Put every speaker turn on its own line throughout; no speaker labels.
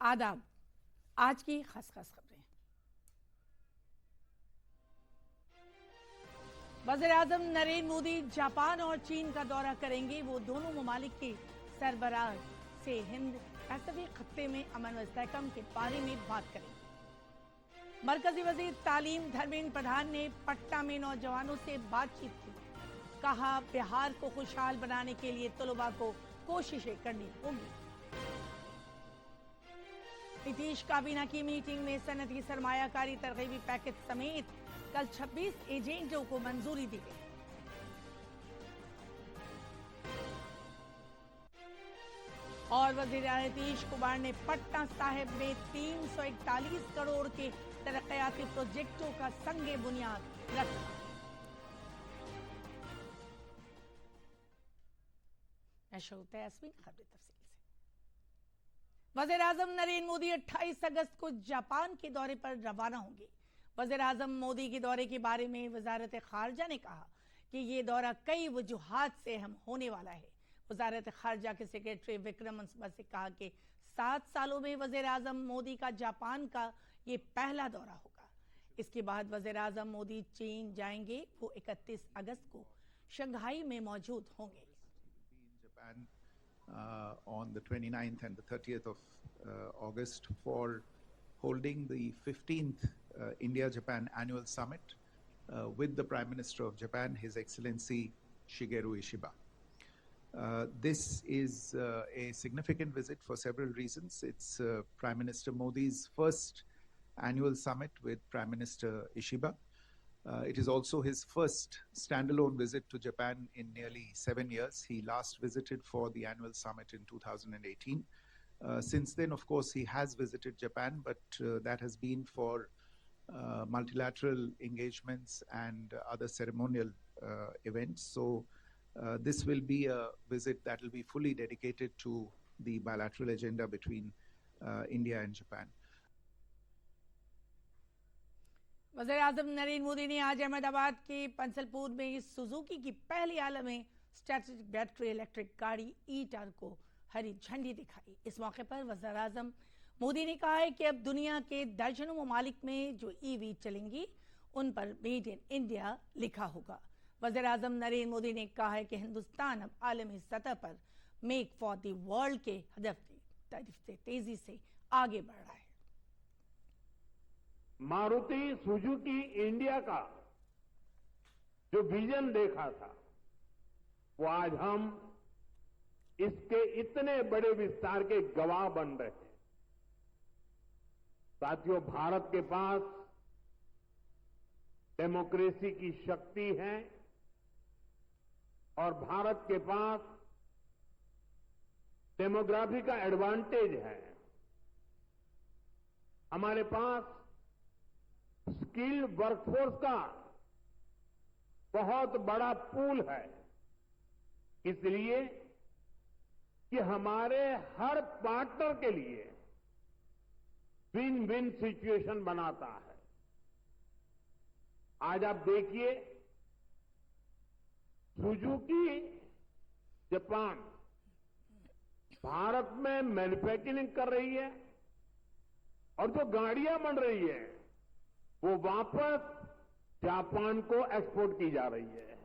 आदाब। आज की खास खबरें। वज़ीर-ए-आज़म नरेंद्र मोदी जापान और चीन का दौरा करेंगे। वो दोनों ममालिक के सरबराह से हिंद पैसिफिक खत्ते में अमन व इस्तेहकाम के बारे में बात करेंगे। मरकजी वज़ीर तालीम धर्मेंद्र प्रधान ने पटना में नौजवानों से बातचीत की। कहा, बिहार को खुशहाल बनाने के लिए तलबा को कोशिशें करनी होंगी। नीतीश काबीना की मीटिंग में सनदी सरमायाकारी तरगीबी पैकेज समेत कल 26 एजेंडों को मंजूरी दी गई। और वज़ीर नीतीश कुमार ने पटना साहिब में 341 करोड़ के तरक्याती प्रोजेक्टों का संगे बुनियाद रखा। खबरें तफसील से। वज़ीर-ए-आज़म नरेंद्र मोदी 28 अगस्त को जापान के दौरे पर रवाना होंगे। वज़ीर-ए-आज़म मोदी के दौरे के बारे में वज़ारत खारजा ने कहा कि ये दौरा कई वजूहात से अहम होने वाला है। वज़ारत खारजा के सेक्रेटरी विक्रम अंसबा से कहा कि 7 सालों में वज़ीर-ए-आज़म मोदी का जापान का ये पहला दौरा होगा। इसके बाद वज़ीर-ए-आज़म मोदी चीन जाएंगे। वो 31 अगस्त को शंघाई में मौजूद होंगे।
On the 29th and the 30th of August for holding the 15th India-Japan Annual Summit with the Prime Minister of Japan, His Excellency Shigeru Ishiba. This is a significant visit for several reasons. It's Prime Minister Modi's first annual summit with Prime Minister Ishiba. It is also his first standalone visit to Japan in nearly 7 years. He last visited for the annual summit in 2018. Since then, of course, he has visited Japan, but that has been for multilateral engagements and other ceremonial events. So this will be a visit that will be fully dedicated to the bilateral agenda between India and Japan.
वज़ीर-ए-आज़म नरेंद्र मोदी ने आज अहमदाबाद के पंसलपुर में Suzuki की पहली आलमी strategic battery electric गाड़ी ई-टार को हरी झंडी दिखाई। इस मौके पर वज़ीर-ए-आज़म मोदी ने कहा है कि अब दुनिया के दर्जनों ममालिक में जो ईवी चलेंगी उन पर मेड इन इंडिया लिखा होगा। वज़ीर-ए-आज़म नरेंद्र मोदी ने कहा है कि हिंदुस्तान अब आलमी सतह पर मेक फॉर द वर्ल्ड के हदफ की तरफ से तेजी से आगे बढ़ रहा है।
मारुति सुजुकी इंडिया का जो विजन देखा था, वो आज हम इसके इतने बड़े विस्तार के गवाह बन रहे हैं। साथियों, भारत के पास डेमोक्रेसी की शक्ति है और भारत के पास डेमोग्राफी का एडवांटेज है। हमारे पास स्किल्ड वर्कफोर्स का बहुत बड़ा पूल है, इसलिए कि हमारे हर पार्टनर के लिए विन विन सिचुएशन बनाता है। आज आप देखिए, सुजुकी जापान भारत में मैन्युफैक्चरिंग कर रही है और जो गाड़ियां बन रही है वो वापस जापान को एक्सपोर्ट की जा रही है।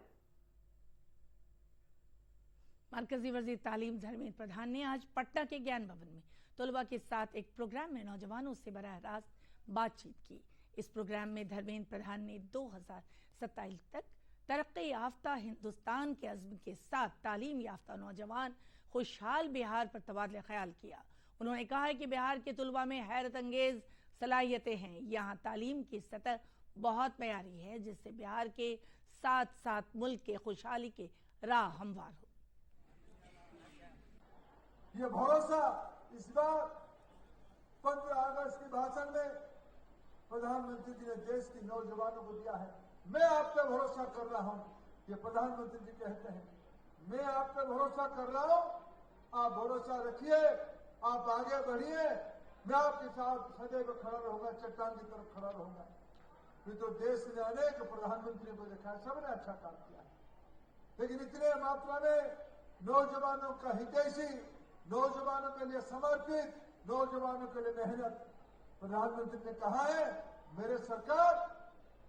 मरकजी वजीर तालीम धर्मेंद्र प्रधान ने आज पटना के ज्ञान भवन में तलबा के साथ एक प्रोग्राम में नौजवानों से बराह रास्त बातचीत की। इस प्रोग्राम में धर्मेंद्र प्रधान ने 2027 तक तरक्की याफ्ता हिंदुस्तान के अज़्म के साथ तालीम याफ्ता नौजवान खुशहाल बिहार पर तबादला ख्याल किया। उन्होंने कहा है कि बिहार के तलबा में हैरत अंगेज सलाहियतें हैं। यहाँ तालीम की सतह बहुत मयारी है, जिससे बिहार के साथ साथ मुल्क के खुशहाली के राह हमवार हो।
ये भरोसा इस बार 15 अगस्त के भाषण में प्रधानमंत्री जी ने देश के नौजवानों को दिया है। मैं आप पे भरोसा कर रहा हूं, ये प्रधानमंत्री जी कहते हैं। मैं आप पे भरोसा कर रहा हूं, आप भरोसा रखिए, आप आगे बढ़िए, मैं आपके साथ सदैव खड़ा रहूंगा, चट्टान की तरफ खड़ा रहूंगा। ये तो देश ने अनेक प्रधानमंत्री को देखा है, सबने अच्छा काम किया, लेकिन इतने मात्रा में नौजवानों का हितैषी, नौजवानों के लिए समर्पित नौजवानों के लिए मेहनत। प्रधानमंत्री ने कहा है मेरे सरकार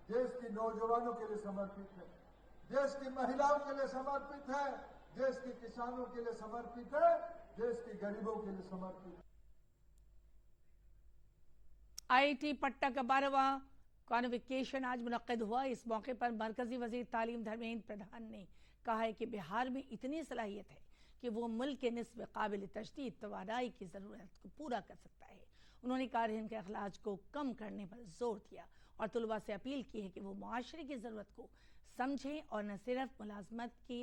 देश की नौजवानों के लिए समर्पित है, देश की महिलाओं के लिए समर्पित है, देश के किसानों के लिए समर्पित है, देश के गरीबों के लिए समर्पित है।
आईआईटी पटना का 12वां कॉन्वोकेशन आज मुनक्किद हुआ। इस मौके पर मरकजी वजीर तालीम धर्मेंद्र प्रधान ने कहा है कि बिहार में इतनी सलाहियत है कि वो मुल्क के निस्ब काबिल तशदीद तवानाई की ज़रूरत को पूरा कर सकता है। उन्होंने कार्यहीन के अखलाज को कम करने पर जोर दिया और तलबा से अपील की है कि वो मुआशरे की ज़रूरत को समझें और न सिर्फ मुलाजमत की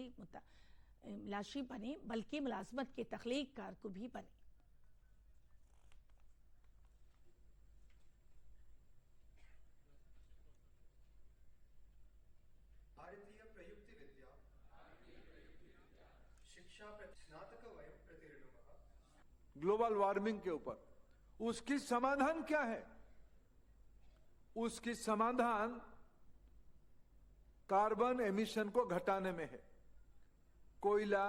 लाशी बने बल्कि मुलाजमत के तख्लीक कार को भी बने।
भारतीय प्रयुक्ति विद्या शिक्षा स्नातक वयं प्रतिर्णुमः।
ग्लोबल वार्मिंग के ऊपर उसकी समाधान क्या है? उसकी समाधान कार्बन एमिशन को घटाने में है। कोयला,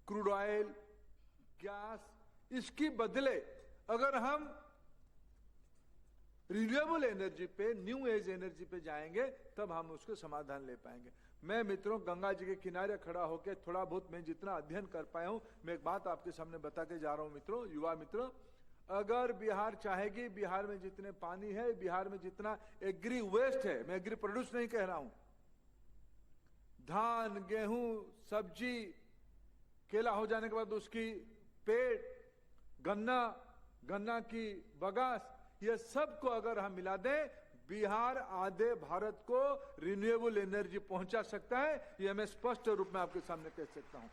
क्रूड ऑयल, गैस, इसकी बदले अगर हम रिन्यूएबल एनर्जी पे, न्यू एज एनर्जी पे जाएंगे तब हम उसको समाधान ले पाएंगे। मैं मित्रों गंगा जी के किनारे खड़ा होकर थोड़ा बहुत मैं जितना अध्ययन कर पाया हूं, मैं एक बात आपके सामने बता के जा रहा हूं मित्रों, युवा मित्रों, अगर बिहार चाहेगी, बिहार में जितने पानी है, बिहार में जितना एग्री वेस्ट है, मैं एग्री प्रोड्यूस नहीं कह रहा हूं, धान, गेहूं, सब्जी, केला हो जाने के बाद उसकी पेड़, गन्ना की बगास, ये सब को अगर हम मिला दें, बिहार आधे भारत को रिन्यूएबल एनर्जी पहुंचा सकता है। ये मैं स्पष्ट रूप में आपके सामने कह सकता हूं।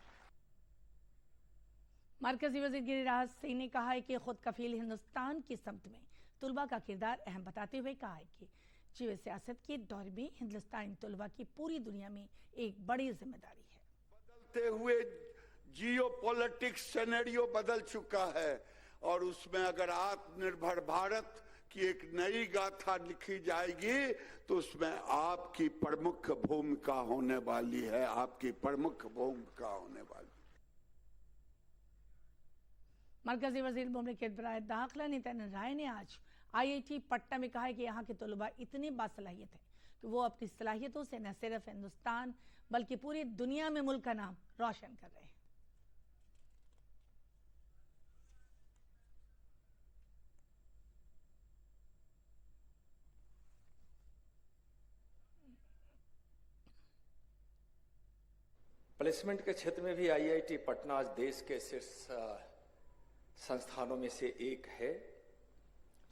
मरकजी वजीर गिरिराज सिंह ने कहा है कि खुद कफील हिंदुस्तान की समत में तलबा का किरदार अहम बताते हुए कहा है कि जीव सियासत के दौर में हिंदुस्तानी तलबा की पूरी दुनिया में एक बड़ी जिम्मेदारी है।
बदलते हुए जियो पॉलिटिक्स सिनेरियो बदल चुका है और उसमें अगर आत्मनिर्भर भारत की एक नई गाथा लिखी जाएगी तो उसमें आपकी प्रमुख भूमिका होने वाली है, आपकी प्रमुख भूमिका होने वाली।
मरकजी वजीर मुमलिकत बराए दाखिला नितिन राय ने आज आईआईटी पटना में कहा है कि यहाँ के तलबा इतने बासलाहियत हैं कि वो अपनी सलाहियतों से न सिर्फ हिंदुस्तान बल्कि पूरी दुनिया में मुल्क का नाम रोशन कर रहे हैं।
प्लेसमेंट के क्षेत्र में भी आईआईटी पटना आज देश के शीर्ष संस्थानों में से एक है।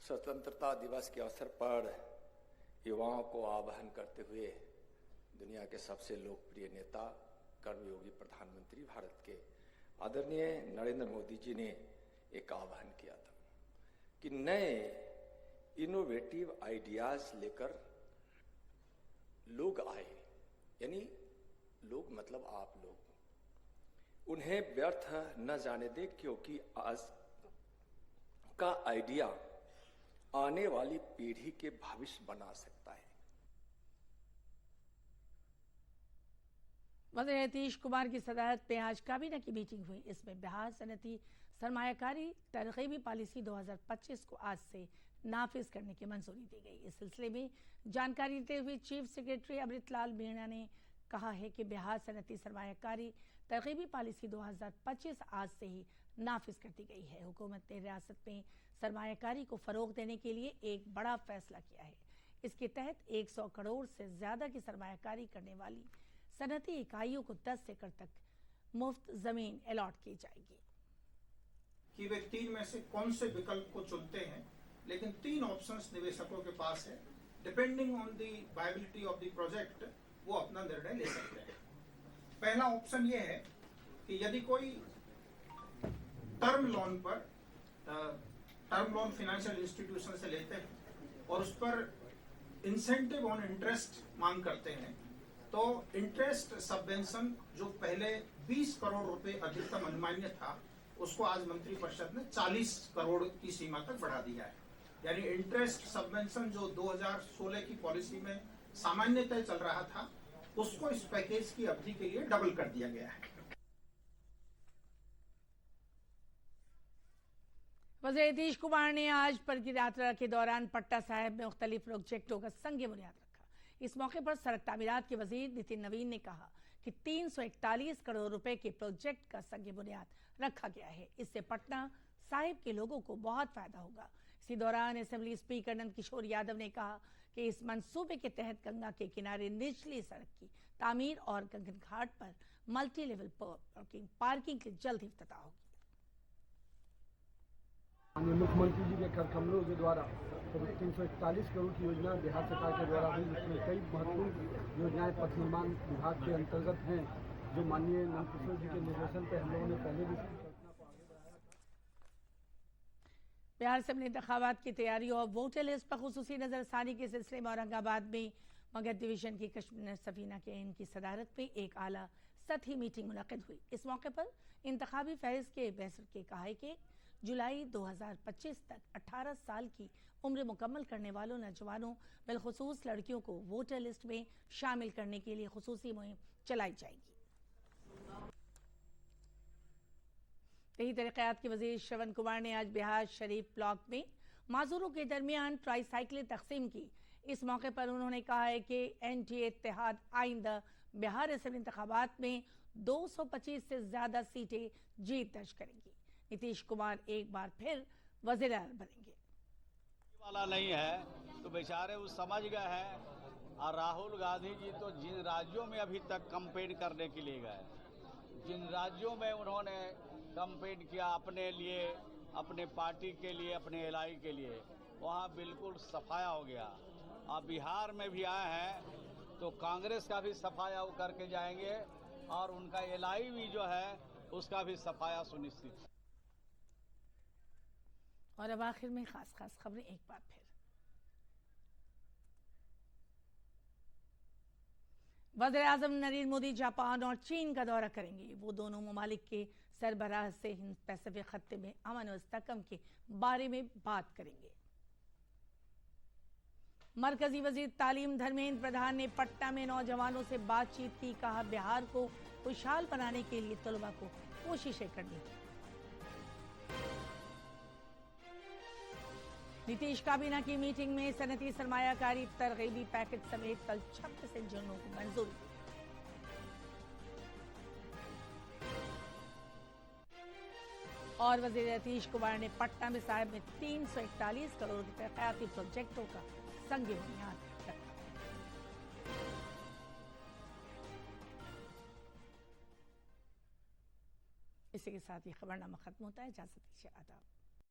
स्वतंत्रता दिवस के अवसर पर युवाओं को आह्वान करते हुए दुनिया के सबसे लोकप्रिय नेता, कर्मयोगी प्रधानमंत्री भारत के आदरणीय नरेंद्र मोदी जी ने एक आह्वान किया था कि नए इनोवेटिव आइडियाज लेकर लोग आए, यानी लोग मतलब आप लोग, उन्हें व्यर्थ न जाने दे, क्योंकि आज का आइडिया आने वाली पीढ़ी के भविष्य बना सकता है।
वज़ीर नीतीश कुमार की सदारत में आज काबीना की मीटिंग हुई। इसमें बिहार सनती सरमायाकारी तरगीबी पॉलिसी 2025 को आज से नाफिज करने की मंजूरी दी गई। इस सिलसिले में जानकारी देते हुए चीफ सेक्रेटरी अमृतलाल मीणा ने कहा है कि बिहार सनती सरमायाकारी तरगीबी पॉलिसी 2025 आज से ही नाफिज कर दी गई है। हुकूमत ने रियासत में सरमायाकारी को फरोग देने के लिए एक बड़ा फैसला किया है। इसके तहत 100 करोड़ से ज्यादा की सरमायाकारी करने वाली सनती इकाइयों को 10 एकड़ तक मुफ्त जमीन अलॉट की जाएगी।
कि वे तीन में से कौन से विकल्प को चुनते हैं, लेकिन 3 ऑप्शंस निवेशकों के पास है। Depending on the viability of the project वो अपना निर्णय ले सकते हैं। पहला ऑप्शन ये है कि यदि कोई टर्म लोन पर टर्म लोन फाइनेंशियल इंस्टीट्यूशन से लेते हैं और उस पर इंसेंटिव ऑन इंटरेस्ट मांग करते हैं, तो इंटरेस्ट सबवेंशन जो पहले 20 करोड़ रुपए अधिकतम अनुमान्य था, उसको आज मंत्रिपरिषद ने 40 करोड़ की सीमा तक बढ़ा दिया है। यानी इंटरेस्ट सबवेंशन जो 2016 की पॉलिसी में सामान्यतः चल रहा था, उसको इस पैकेज की अवधि के लिए डबल कर दिया गया है।
वज़ीर नीतीश कुमार ने आज पद यात्रा के दौरान पट्टा साहिब में मुख्तलिफ प्रोजेक्टों का संग बुनियाद रखा। इस मौके पर सड़क तामीरात के वजीर नितिन नवीन ने कहा कि 341 करोड़ रुपए के प्रोजेक्ट का संग बुनियाद रखा गया है। इससे पटना साहिब के लोगों को बहुत फायदा होगा। इसी दौरान असेंबली स्पीकर नंद किशोर यादव ने कहा कि इस मंसूबे के तहत गंगा के किनारे निचली सड़क की तामीर और गगन घाट पर मल्टी लेवल पार्किंग की जल्द ही इफ्तिताह होगी।
माननीय मुख्यमंत्री जी के कर कमलों के द्वारा 341 करोड़ की योजना बिहार सरकार के द्वारा हुई, जिसमें कई महत्वपूर्ण योजनाएं पथ निर्माण विभाग के अंतर्गत हैं, जो माननीय नंद किशोर जी के निर्देशन पर हम लोगों ने पहले भी कल्पना को आगे बढ़ाया।
बिहार असेंबली इंतखाबात की तैयारी और वोटर लिस्ट पर खुसूसी नजरसानी के सिलसिले में औरंगाबाद में मगध डिवीजन की कश्मीर सफीना के इनकी सदारत में एक आला सतही मीटिंग मुनक्किद हुई। इस मौके पर इंतखाबी फहरिस्त के बैसर के कहा कि जुलाई 2025 तक 18 साल की उम्र मुकम्मल करने वालों नौजवानों बिलखुसूस लड़कियों को वोटर लिस्ट में शामिल करने के लिए खुसूसी मुहिम चलाई जाएगी। यही तरक्यात के वजीर श्रवण कुमार ने आज बिहार शरीफ ब्लॉक में माजूरों के दरमियान ट्राईसाइकिलें तकसीम की। इस मौके पर उन्होंने कहा है कि एनडीए इत्तेहाद आइंदा बिहार असेंबली इंतखाबात में 225 से ज्यादा सीटें जीत दर्ज करेंगी। नीतीश कुमार एक बार फिर वज़ीर आज़म बनेंगे
वाला नहीं है तो बेचारे वो समझ गए हैं। और राहुल गांधी जी तो जिन राज्यों में अभी तक कैंपेन करने के लिए गए, जिन राज्यों में उन्होंने कैंपेन किया अपने लिए, अपने पार्टी के लिए, अपने एलआई के लिए, वहाँ बिल्कुल सफाया हो गया। अब बिहार में भी आए हैं तो कांग्रेस का भी सफाया करके जाएंगे और उनका एलआई भी जो है उसका भी सफाया सुनिश्चित।
और अब आखिर में खास खबरें एक बार फिर। वज़ीर आज़म नरेंद्र मोदी जापान और चीन का दौरा करेंगे। वो दोनों ममालिक के सरबराह से हिंद पैसिफिक खत्ते में अमन और इस्तेहकाम के बारे में बात करेंगे। मरकजी वजीर तालीम धर्मेंद्र प्रधान ने पटना में नौजवानों से बातचीत की। कहा बिहार को खुशहाल बनाने के लिए तलबा को कोशिशें करनी चाहिए। नीतीश काबीना की मीटिंग में सनती सरमायाकारी तरगीबी पैकेज समेत कल 26 इंजनों को मंजूरी। और वजीर नीतीश कुमार ने पटना में साहिब में 341 करोड़ रुपए हयाती प्रोजेक्टों का संग बुनियाद रखा। इसी के साथ ये खबरनामा खत्म होता है। इजाजत दीजिए, आदाब।